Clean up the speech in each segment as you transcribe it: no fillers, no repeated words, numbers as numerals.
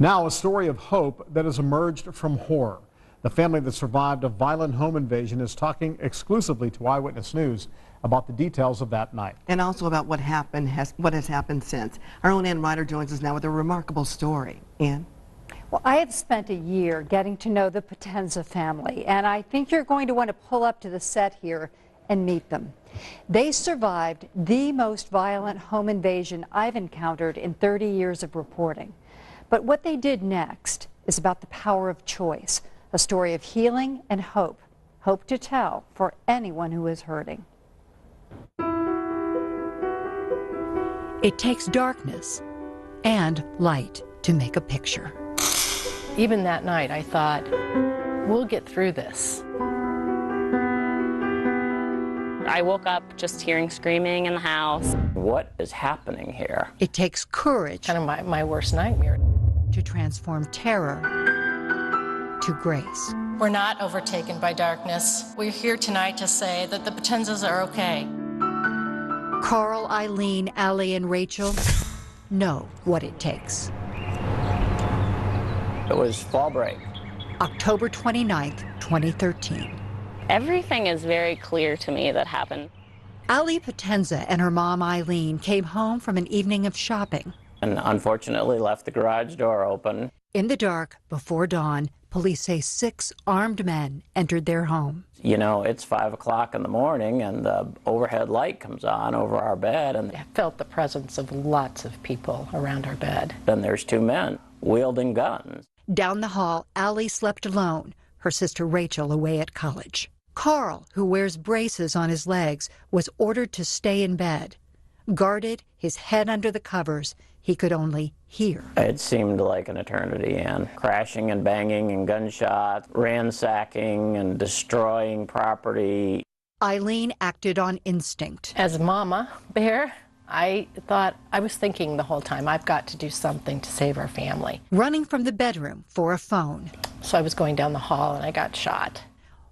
Now, a story of hope that has emerged from horror. The family that survived a violent home invasion is talking exclusively to Eyewitness News about the details of that night. And also about what has happened since. Our own Ann Ryder joins us now with a remarkable story. Ann? Well, I have spent a year getting to know the Potenza family, and I think you're going to want to pull up to the set here and meet them. They survived the most violent home invasion I've encountered in 30 years of reporting. But what they did next is about the power of choice, a story of healing and hope to tell for anyone who is hurting. It takes darkness and light to make a picture. Even that night, I thought, we'll get through this. I woke up just hearing screaming in the house. What is happening here? It takes courage. Kind of my worst nightmare. To transform terror to grace. We're not overtaken by darkness. We're here tonight to say that the Potenzas are okay. Carl, Eileen, Allie, and Rachel know what it takes. It was fall break. October 29th, 2013. Everything is very clear to me that happened. Allie Potenza and her mom Eileen came home from an evening of shopping. And unfortunately left the garage door open. In the dark, before dawn, police say 6 armed men entered their home. You know, it's 5 o'clock in the morning and the overhead light comes on over our bed, and I felt the presence of lots of people around our bed. then there's 2 men wielding guns. Down the hall, Allie slept alone, her sister Rachel away at college. Carl, who wears braces on his legs, was ordered to stay in bed. Guarded, his head under the covers, he could only hear. It seemed like an eternity, and crashing and banging and gunshots, ransacking and destroying property. Eileen acted on instinct. As Mama Bear, I was thinking the whole time, I've got to do something to save our family. Running from the bedroom for a phone. So I was going down the hall and I got shot.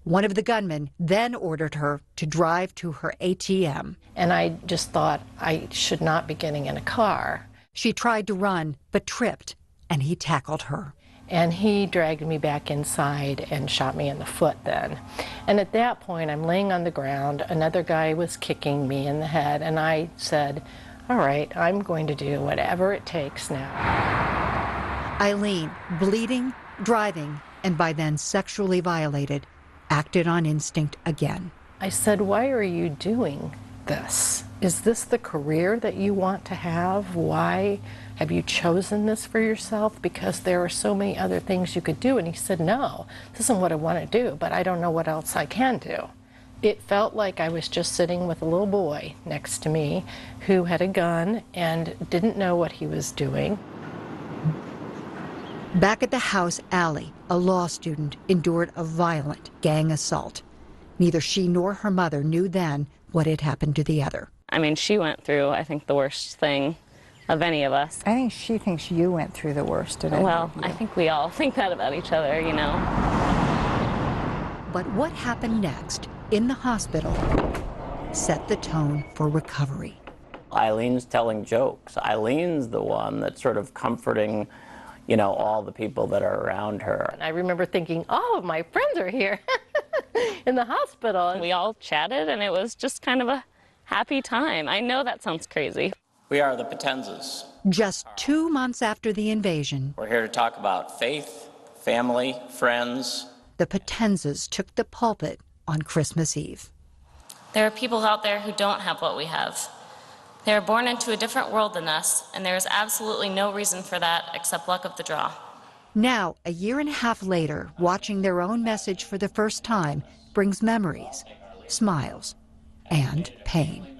One of the gunmen then ordered her to drive to her ATM. And I just thought I should not be getting in a car. She tried to run, but tripped, and he tackled her. And he dragged me back inside and shot me in the foot then. And at that point, I'm laying on the ground. Another guy was kicking me in the head, and I said, all right, I'm going to do whatever it takes now. Eileen, bleeding, driving, and by then sexually violated, acted on instinct again. I said, why are you doing this? Is this the career that you want to have? Why have you chosen this for yourself? Because there are so many other things you could do. And he said, no, this isn't what I want to do, but I don't know what else I can do. It felt like I was just sitting with a little boy next to me who had a gun and didn't know what he was doing. Back at the house, Allie, a law student, endured a violent gang assault. Neither she nor her mother knew then what had happened to the other. I mean, she went through, I think, the worst thing of any of us. I think she thinks you went through the worst of it. Well, I think we all think that about each other, you know. But what happened next in the hospital set the tone for recovery. Eileen's telling jokes. Eileen's the one that's sort of comforting, you know, all the people that are around her. And I remember thinking, oh, my friends are here in the hospital. We all chatted, and it was just kind of a happy time. I know that sounds crazy. We are the Potenzas. Just 2 months after the invasion, We're here to talk about faith, family, friends. the Potenzas took the pulpit on Christmas Eve. There are people out there who don't have what we have. They are born into a different world than us, and there is absolutely no reason for that except luck of the draw. Now, a year and a half later, watching their own message for the first time brings memories, smiles, and pain.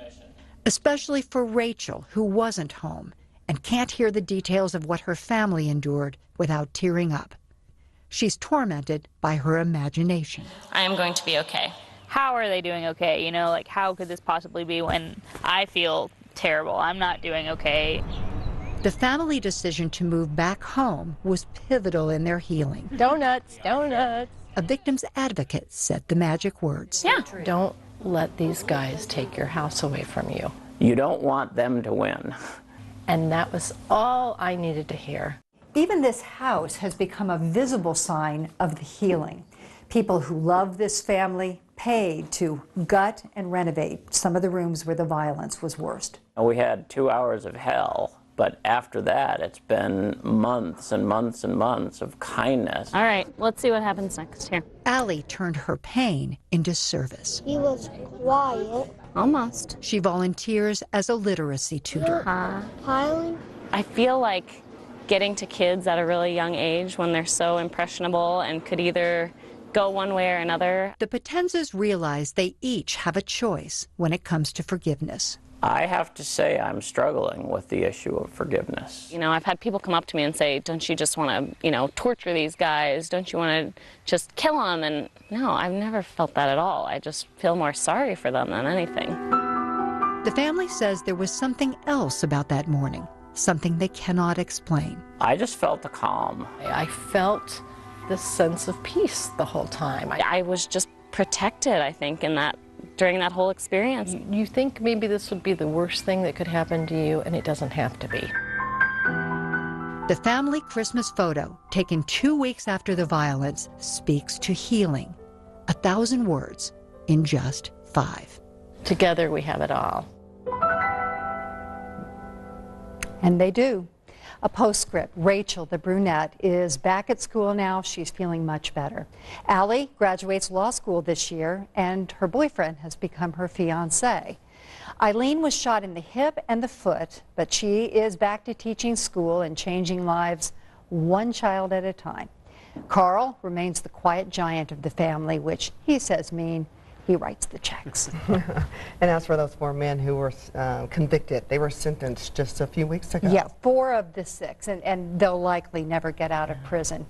Especially for Rachel, who wasn't home and can't hear the details of what her family endured without tearing up. She's tormented by her imagination. I am going to be okay. How are they doing okay? You know, like, how could this possibly be when I feel terrible? I'm not doing okay. The family decision to move back home was pivotal in their healing. Donuts, donuts. A victim's advocate said the magic words. Yeah. Don't let these guys take your house away from you. You don't want them to win. And that was all I needed to hear. Even this house has become a visible sign of the healing. People who love this family paid to gut and renovate some of the rooms where the violence was worst. We had 2 hours of hell, but after that, it's been months and months and months of kindness. All right, let's see what happens next here. Allie turned her pain into service. He was quiet. Almost. She volunteers as a literacy tutor. Piling. I feel like getting to kids at a really young age when they're so impressionable and could either go one way or another. The Potenzas realize they each have a choice when it comes to forgiveness. I have to say I'm struggling with the issue of forgiveness. You know, I've had people come up to me and say, don't you just want to, torture these guys? Don't you want to just kill them? And no, I've never felt that at all. I just feel more sorry for them than anything. The family says there was something else about that morning, something they cannot explain. I just felt the calm. I felt this sense of peace the whole time. I was just protected, I think, during that whole experience. You think maybe this would be the worst thing that could happen to you, and it doesn't have to be. The family Christmas photo, taken 2 weeks after the violence, speaks to healing. 1,000 words in just 5. Together we have it all. And they do. A postscript. Rachel, the brunette, is back at school now. She's feeling much better. Allie graduates law school this year, and her boyfriend has become her fiancé. Eileen was shot in the hip and the foot, but she is back to teaching school and changing lives one child at a time. Carl remains the quiet giant of the family, which he says mean he writes the checks. And as for those 4 men who were convicted, they were sentenced just a few weeks ago. Yeah, 4 of the 6, and they'll likely never get out of prison.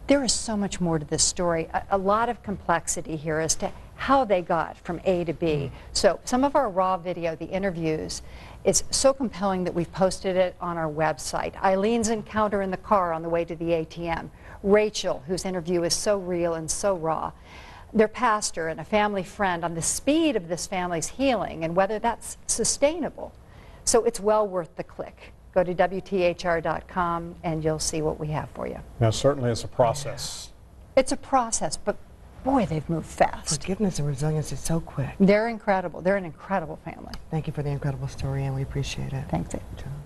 There is so much more to this story, a lot of complexity here as to how they got from A to B. So some of our raw video, the interviews, is so compelling that we've posted it on our website. Eileen's encounter in the car on the way to the ATM. Rachel, whose interview is so real and so raw. Their pastor and a family friend on the speed of this family's healing and whether that's sustainable. So it's well worth the click. Go to WTHR.com and you'll see what we have for you. Now, certainly it's a process. It's a process, but boy, they've moved fast. Forgiveness and resilience is so quick. They're incredible. They're an incredible family. Thank you for the incredible story, and we appreciate it. Thanks. John.